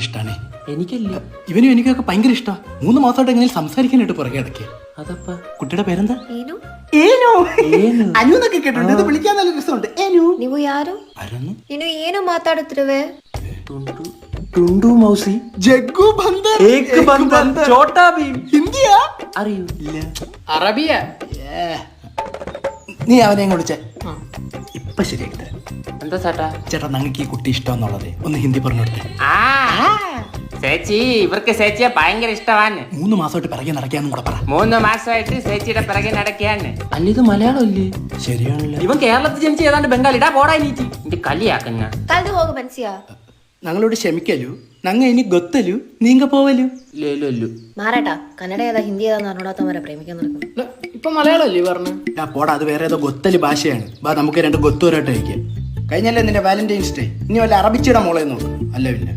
ഇഷ്ടാണേ. എനിക്കല്ലേ? ഇവനും എനിക്കൊക്കെ ഭയങ്കര ഇഷ്ടാ. 3 മാസമായിട്ട് എങ്ങനെ സംസാരിക്കാനായിട്ട് പുറകെ ഇടയ്ക്ക്. അതപ്പ കുട്ടിയുടെ പേരെന്താ? ಏನು ഏനു. അനു എന്നൊക്കെ കേട്ടിട്ടുണ്ട്. ഇത് വിളിക്കാൻ നല്ല രസമുണ്ട്. ഏനു. ನೀವು ಯಾರು? ആരാണ്? ನೀನು ಏನು ಮಾತಾಡುತ್ತಿರುವೆ? ടുണ്ടു മൗസി, ജഗ്ഗു ബന്ദർ, ഏക് ബന്ദർ, ചോട്ടാ ഭീം. ഹിന്ദിയാ? അറിയൂ? ഇല്ല. അറബിയ. നീ അവനെ വിളിച്ചേ. ഇപ്പൊ ശരിയാക്കി തരാം. എന്താ ചേട്ടാ? ചേട്ടാ ഞങ്ങൾക്ക് ഈ കുട്ടി ഇഷ്ടമെന്നുള്ളത് ഒന്ന് ഹിന്ദി പറഞ്ഞു കൊടുത്തേ. ചേച്ചി ഇവർക്ക് ചേച്ചിയെ ഭയങ്കര ഇഷ്ടമാണ്. 3 മാസമായിട്ട് പിറകെ നടക്കാന്നും കൂടെ പറ. 3 മാസമായിട്ട് ചേച്ചിയുടെ പിറകെ നടക്കുകയാണ്. അല്ല ഇത് മലയാളം അല്ലേ? ശരിയാണല്ലോ. ഇവൻ കേരളത്തിൽ ജനിച്ച് ഏതാണ്ട് ബംഗാളിടാ പോടാ നീറ്റി. ഇത് കളിയാക്കുന്ന ಕಲ್ದು ಹೋಗು ಬನ್ಸಿಯಾ. ഞങ്ങളോട് ക്ഷമിക്കലു. ഞങ്ങൾ ഇനി ಗೊತ್ತಲು നീങ്ക പോവലു. ലേലു മാറാട്ട കന്നഡ ഏതാ ഹിന്ദി ഏതാന്ന് അറിഞ്ഞൂടാത്തവരെ പ്രേമിക്കാൻ നടക്കുന്നു. ഇപ്പൊ മലയാളം അല്ലേ പറഞ്ഞു? പോടാ, അത് വേറെ ഏതോ ഗൊത്തല് ഭാഷയാണ്. ബാ നമുക്ക് 2 ഗൊത്തുവരായിട്ട് കഴിക്കാം. കഴിഞ്ഞല്ലേ നിന്റെ വാലന്റൈൻസ് ഡേ? ഇനി വല്ല അറബിച്ചിട മോളെ നോക്കും. അല്ല പിന്നെ